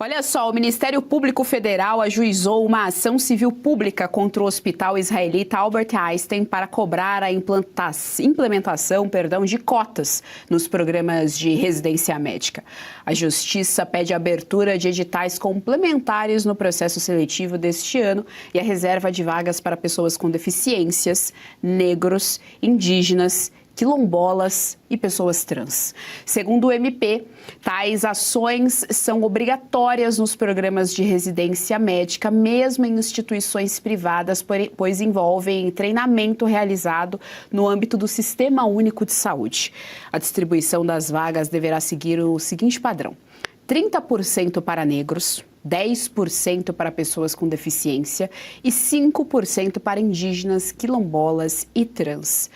Olha só, o Ministério Público Federal ajuizou uma ação civil pública contra o hospital israelita Albert Einstein para cobrar a implementação de cotas nos programas de residência médica. A Justiça pede a abertura de editais complementares no processo seletivo deste ano e a reserva de vagas para pessoas com deficiências, negros, indígenas, quilombolas e pessoas trans. Segundo o MP, tais ações são obrigatórias nos programas de residência médica, mesmo em instituições privadas, pois envolvem treinamento realizado no âmbito do Sistema Único de Saúde. A distribuição das vagas deverá seguir o seguinte padrão: 30% para negros, 10% para pessoas com deficiência e 5% para indígenas, quilombolas e trans.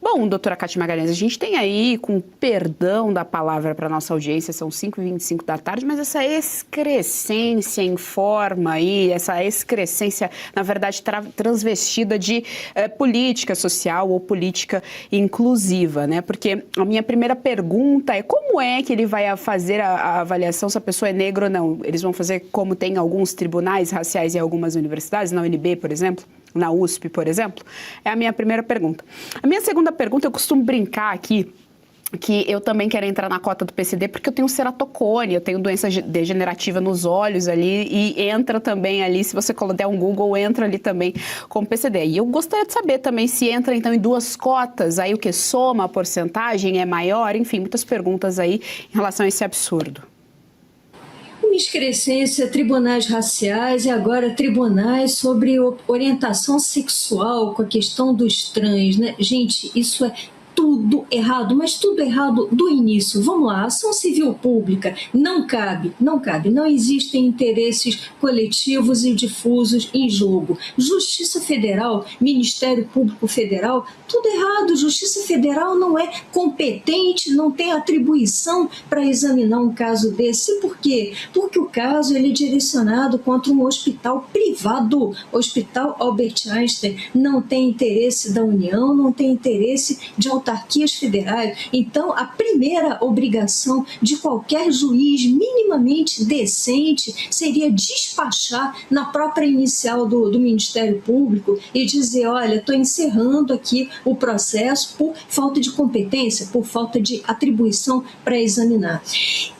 Bom, doutora Kátia Magalhães, a gente tem aí, com perdão da palavra para a nossa audiência, são 5h25 da tarde, mas essa excrescência em forma aí, essa excrescência, na verdade, transvestida de política social ou política inclusiva, né? Porque a minha primeira pergunta é como é que ele vai fazer a avaliação se a pessoa é negra ou não? Eles vão fazer como tem alguns tribunais raciais em algumas universidades, na UNB, por exemplo? Na USP, por exemplo? É a minha primeira pergunta. A minha segunda pergunta, eu costumo brincar aqui, que eu também quero entrar na cota do PCD porque eu tenho ceratocone, eu tenho doença degenerativa nos olhos ali e entra também ali, se você der um Google, entra ali também como PCD. E eu gostaria de saber também se entra então em duas cotas, aí o que soma a porcentagem é maior, enfim, muitas perguntas aí em relação a esse absurdo. Uma excrescência, tribunais raciais e agora tribunais sobre orientação sexual com a questão dos trans, né? Gente, isso é tudo errado, mas tudo errado do início. Vamos lá, ação civil pública não cabe, não existem interesses coletivos e difusos em jogo. Justiça Federal, Ministério Público Federal, tudo errado. Justiça Federal não é competente, não tem atribuição para examinar um caso desse. Por quê? Porque o caso ele é direcionado contra um hospital privado. O Hospital Albert Einstein não tem interesse da União, não tem interesse de autarquias federais. Então, a primeira obrigação de qualquer juiz minimamente decente seria despachar na própria inicial do Ministério Público e dizer, olha, estou encerrando aqui o processo por falta de competência, por falta de atribuição para examinar.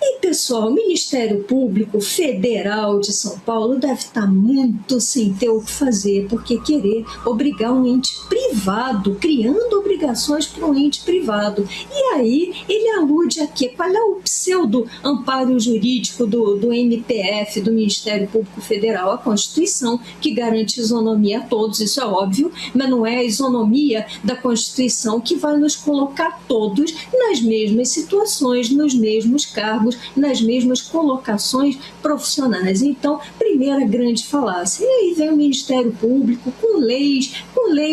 E, pessoal, o Ministério Público Federal de São Paulo deve estar muito sem ter o que fazer, porque querer obrigar um ente privado, criando obrigações para um ente privado. E aí ele alude a quê? Qual é o pseudo-amparo jurídico do MPF, do Ministério Público Federal? A Constituição, que garante isonomia a todos, isso é óbvio, mas não é a isonomia da Constituição que vai nos colocar todos nas mesmas situações, nos mesmos cargos, nas mesmas colocações profissionais. Então, primeira grande falácia. E aí vem o Ministério Público com leis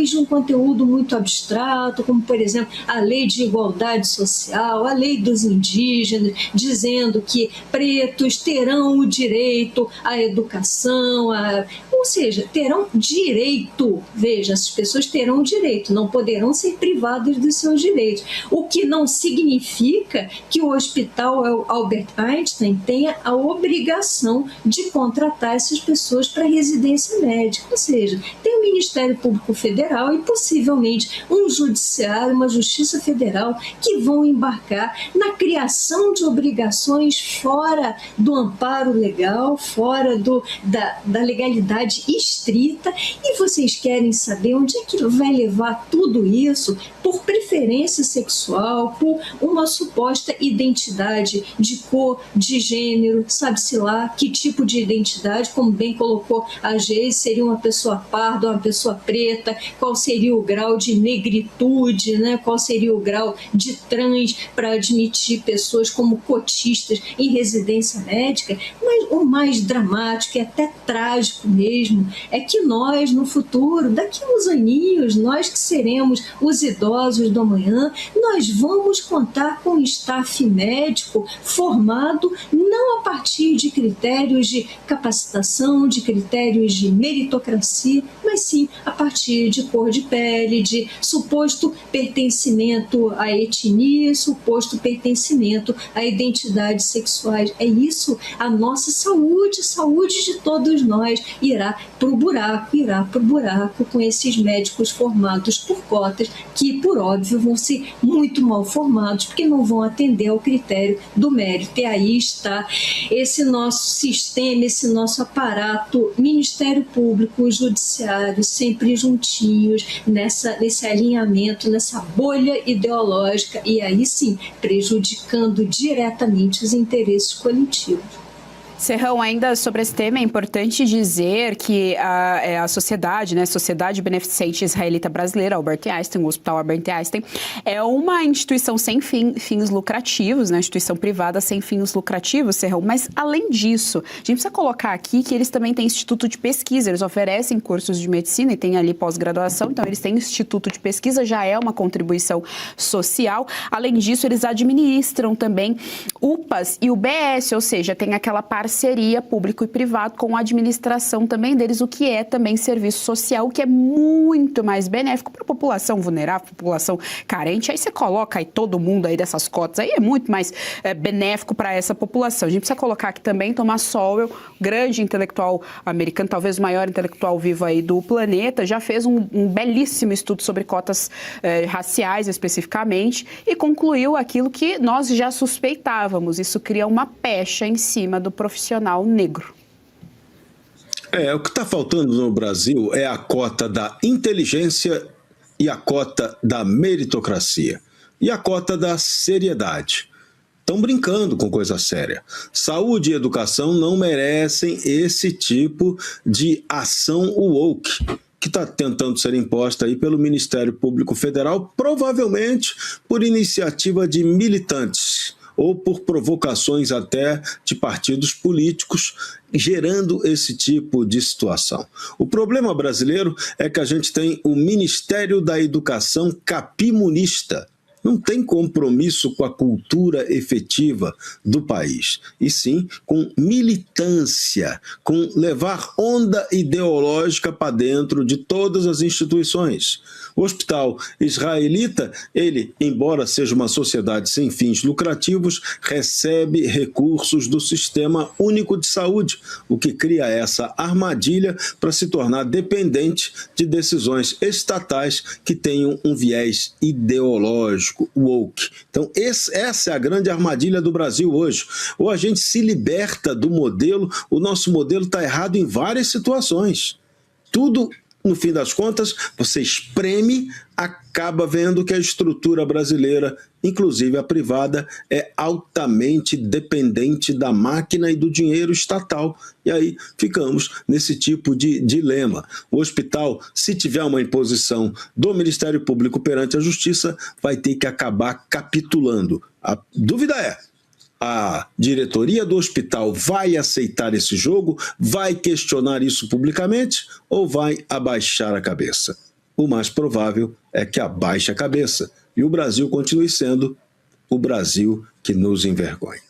de um conteúdo muito abstrato, como, por exemplo, a Lei de Igualdade Social, a Lei dos Indígenas, dizendo que pretos terão o direito à educação, ou seja, terão direito. Veja, essas pessoas terão direito, não poderão ser privadas dos seus direitos. O que não significa que o Hospital Albert Einstein tenha a obrigação de contratar essas pessoas para residência médica. Ou seja, tem o Ministério Público Federal e possivelmente um judiciário, uma Justiça Federal que vão embarcar na criação de obrigações fora do amparo legal, fora da legalidade estrita. E vocês querem saber onde é que vai levar tudo isso? Por preferência sexual, por uma suposta identidade de cor, de gênero, sabe-se lá que tipo de identidade, como bem colocou a Geise, seria uma pessoa parda, uma pessoa preta, qual seria o grau de negritude, né? Qual seria o grau de trans para admitir pessoas como cotistas em residência médica. Mas o mais dramático e até trágico mesmo é que nós, no futuro, daqui a uns aninhos, nós que seremos os idosos do amanhã, nós vamos contar com um staff médico formado não a partir de critérios de capacitação, de critérios de meritocracia, mas sim a partir de cor de pele, de suposto pertencimento à etnia, suposto pertencimento a identidades sexuais. É isso, a nossa saúde de todos nós irá pro buraco com esses médicos formados por cotas que, por óbvio, vão ser muito mal formados, porque não vão atender ao critério do mérito. E aí está esse nosso sistema, esse nosso aparato, Ministério Público, Judiciário, sempre juntinhos, nesse alinhamento, nessa bolha ideológica, e aí sim, prejudicando diretamente os interesses coletivos. Serrão, ainda sobre esse tema, é importante dizer que a sociedade, né, Sociedade Beneficente Israelita Brasileira, Albert Einstein, o Hospital Albert Einstein, é uma instituição sem fins lucrativos, né, instituição privada sem fins lucrativos, Serrão, mas além disso, a gente precisa colocar aqui que eles também têm instituto de pesquisa, eles oferecem cursos de medicina e têm ali pós-graduação, então eles têm instituto de pesquisa, já é uma contribuição social. Além disso, eles administram também UPAs e UBS, ou seja, tem aquela parceria público e privado com a administração também deles, o que é também serviço social, o que é muito mais benéfico para a população vulnerável, população carente. Aí você coloca aí todo mundo aí dessas cotas, aí é muito mais benéfico para essa população. A gente precisa colocar aqui também Thomas Sowell, grande intelectual americano, talvez o maior intelectual vivo aí do planeta, já fez um belíssimo estudo sobre cotas raciais especificamente e concluiu aquilo que nós já suspeitávamos. Isso cria uma pecha em cima do profissional negro. O que está faltando no Brasil é a cota da inteligência e a cota da meritocracia e a cota da seriedade. Estão brincando com coisa séria. Saúde e educação não merecem esse tipo de ação woke que está tentando ser imposta aí pelo Ministério Público Federal, provavelmente por iniciativa de militantes ou por provocações até de partidos políticos, gerando esse tipo de situação. O problema brasileiro é que a gente tem o Ministério da Educação capimunista. Não tem compromisso com a cultura efetiva do país, e sim com militância, com levar onda ideológica para dentro de todas as instituições. O Hospital Israelita, ele, embora seja uma sociedade sem fins lucrativos, recebe recursos do Sistema Único de Saúde, o que cria essa armadilha para se tornar dependente de decisões estatais que tenham um viés ideológico, woke. Então, essa é a grande armadilha do Brasil hoje. Ou a gente se liberta do modelo, o nosso modelo está errado em várias situações. Tudo, no fim das contas, você espreme, acaba vendo que a estrutura brasileira, inclusive a privada, é altamente dependente da máquina e do dinheiro estatal. E aí ficamos nesse tipo de dilema. O hospital, se tiver uma imposição do Ministério Público perante a Justiça, vai ter que acabar capitulando. A dúvida é: a diretoria do hospital vai aceitar esse jogo, vai questionar isso publicamente ou vai abaixar a cabeça? O mais provável é que abaixe a cabeça e o Brasil continue sendo o Brasil que nos envergonha.